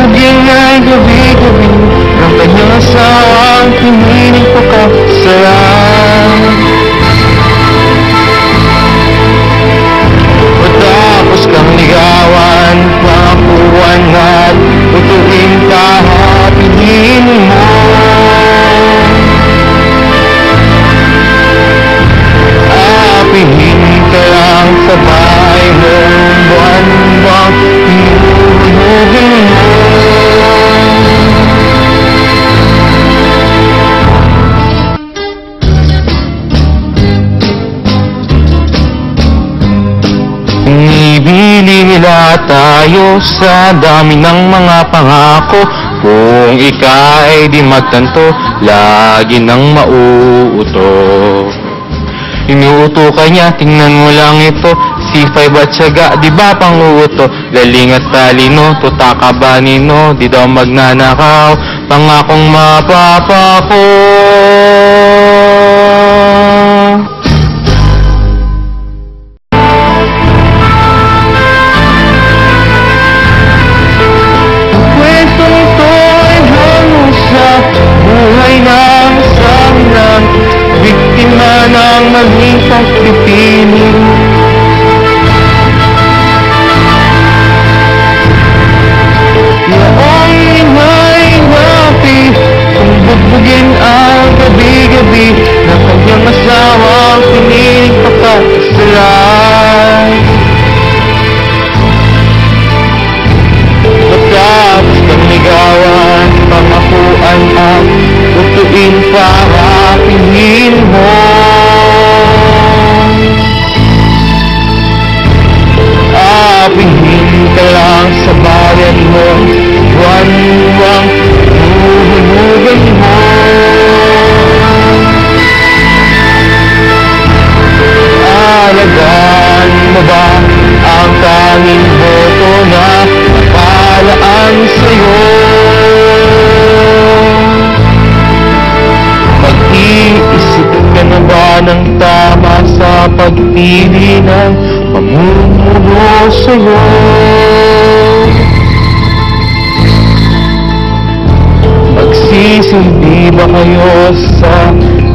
Bugbugin ay gabi-gabi ng kanyang asawang piniling pagkakasarap. Matapos kang ligawan, pakuan at tutuin ka at piliin mo. Apihin ka lang sa bahay mo, buwan-buwang hinulugin mo. Inibili nila tayo sa dami ng mga pangako. Kung ika'y di magtanto, lagi nang mauuto. Inuuto ka niya, tingnan mo lang ito. C5 at syaga, di ba pang-uuto? Galing at talino, tuta ka ba nino? Di daw magnanakaw, pangakong mapapako. Kwentong ito ay hango sa buhay ng isang lang biktima ng maling pagpipili. Yaong ingay napi, kung bugbugin ang gabi-gabi ng kanyang asawang piniling pagkakasalan. Matapos kang ligawan, pangakuan at tutuin para piliin mo. Apihin ka lang sa bayan mo, buwan-buwang huhulugan mo. Alagaan mo ba ang tanging boto na napalaan sa'yo? Mag-iisip ka na ba ng tama sa pagpili ng pamumuno sa'yo? Magsisilbi ba kayo sa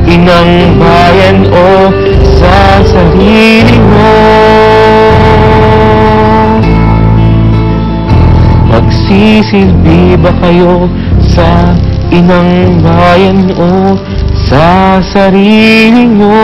inang bayan o sa sarili mo? Magsisilbi ba kayo sa inang bayan o sa sarili mo?